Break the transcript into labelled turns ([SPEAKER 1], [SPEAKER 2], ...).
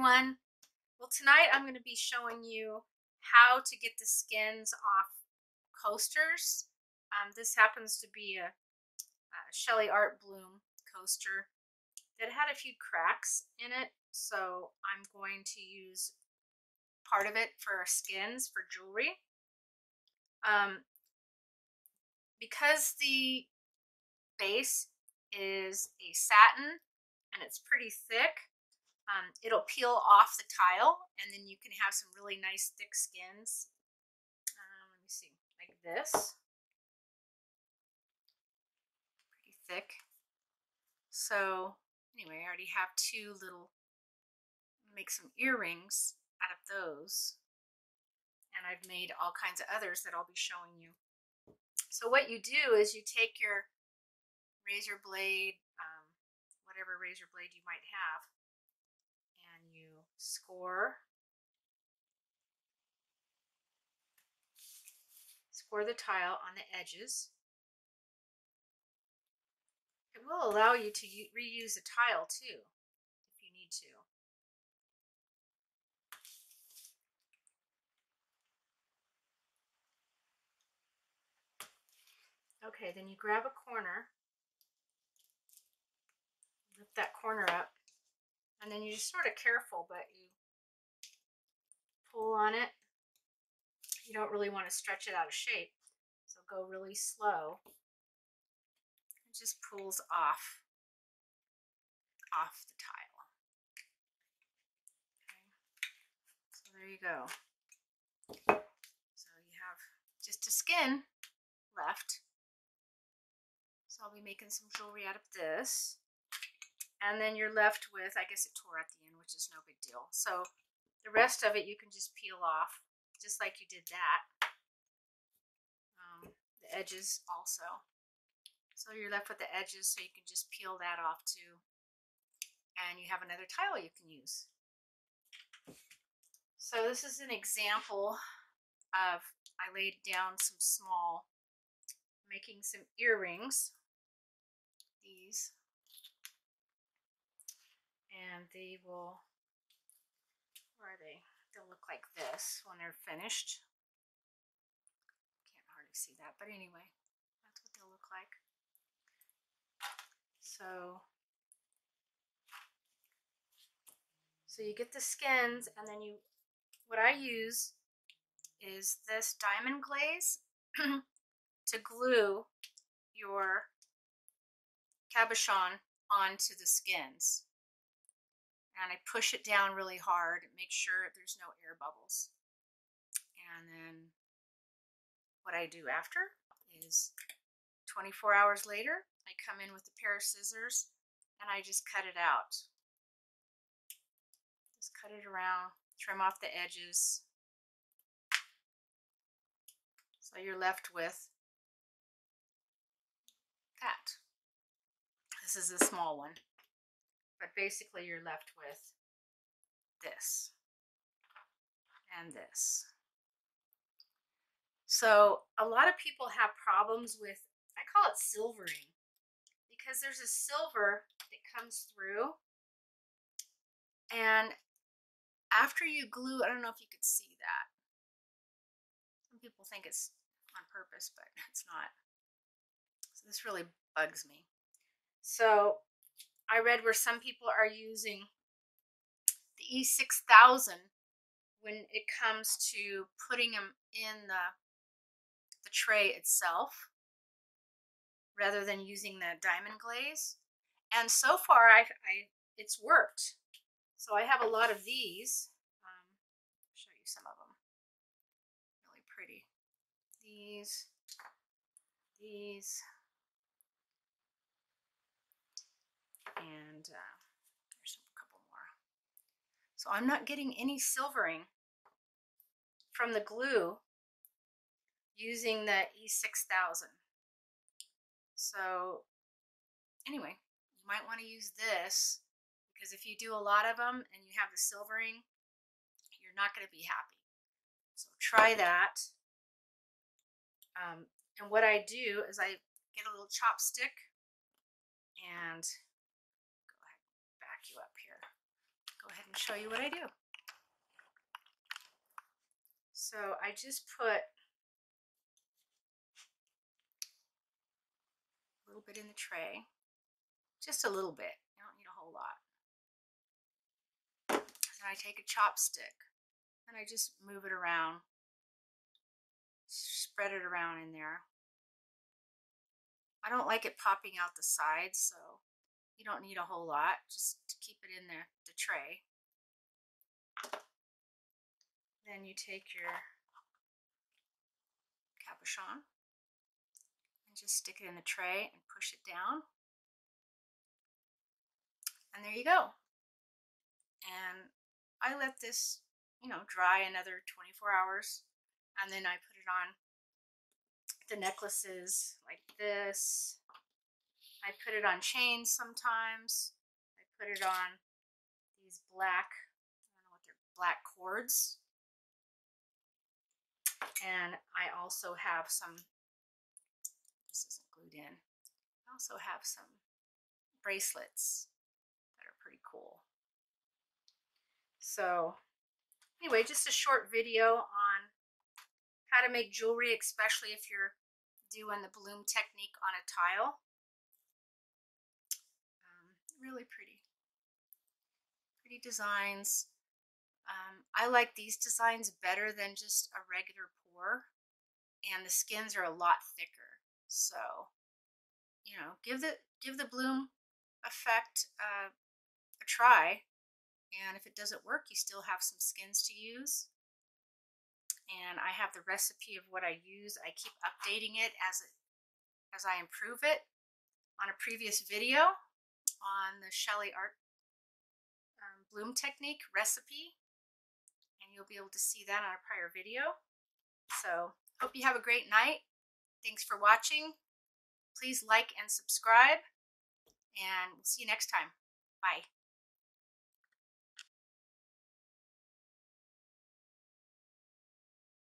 [SPEAKER 1] everyone. Well, tonight I'm going to be showing you how to get the skins off coasters. This happens to be a Shelee Art Bloom coaster that had a few cracks in it, so I'm going to use part of it for skins for jewelry. Because the base is a satin and it's pretty thick, it'll peel off the tile and then you can have some really nice thick skins. Let me see, like this. Pretty thick. So anyway, I already have two little, make some earrings out of those. And I've made all kinds of others that I'll be showing you. So what you do is you take your razor blade, whatever razor blade you might have, and you score the tile on the edges. It will allow you to reuse the tile too, if you need to. Okay, then you grab a corner, lift that corner up, and then you're just sort of careful, but you pull on it. You don't really want to stretch it out of shape, so go really slow. It just pulls off the tile. Okay, so there you go. So you have just a skin left. So I'll be making some jewelry out of this. And then you're left with, I guess it tore at the end, which is no big deal. So the rest of it you can just peel off, just like you did that. The edges also. So you're left with the edges, so you can just peel that off too. And you have another tile you can use. So this is an example of, I laid down some small, making some earrings. These. And they will, where are they? They'll look like this when they're finished. Can't hardly see that, but anyway, that's what they'll look like. So you get the skins, and then what I use is this diamond glaze to glue your cabochon onto the skins. And I push it down really hard, make sure there's no air bubbles. And then what I do after is 24 hours later, I come in with a pair of scissors and I just cut it out. Just cut it around, trim off the edges. So you're left with that. This is a small one. But basically you're left with this and this. So a lot of people have problems with, I call it silvering, because there's a silver that comes through, and after you glue, I don't know if you could see that. Some people think it's on purpose, but it's not. So this really bugs me. So I read where some people are using the E6000 when it comes to putting them in the tray itself, rather than using the diamond glaze. And so far, it's worked. So I have a lot of these. I'll show you some of them. Really pretty. These. And there's a couple more. So I'm not getting any silvering from the glue using the E6000. So anyway, you might want to use this, because if you do a lot of them and you have the silvering, you're not going to be happy. So try that. And what I do is I get a little chopstick and go ahead and back you up here. go ahead and show you what I do. So I just put a little bit in the tray, just a little bit. You don't need a whole lot. And I take a chopstick and I just move it around, spread it around in there. I don't like it popping out the sides, so you don't need a whole lot, just to keep it in the tray. Then you take your cabochon and just stick it in the tray and push it down. And there you go. And I let this, dry another 24 hours. And then I put it on the necklaces like this. I put it on chains sometimes. I put it on these black, I don't know what they're, black cords. And I also have some, this isn't glued in, I also have some bracelets that are pretty cool. So anyway, just a short video on how to make jewelry, especially if you're doing the bloom technique on a tile. Really pretty designs. I like these designs better than just a regular pour, and the skins are a lot thicker. So, give the bloom effect a try, and if it doesn't work, you still have some skins to use. And I have the recipe of what I use. I keep updating it as I improve it. On a previous video on the Shelee Art Bloom technique recipe, and you'll be able to see that on a prior video. So hope you have a great night. Thanks for watching. Please like and subscribe, and we'll see you next time. Bye.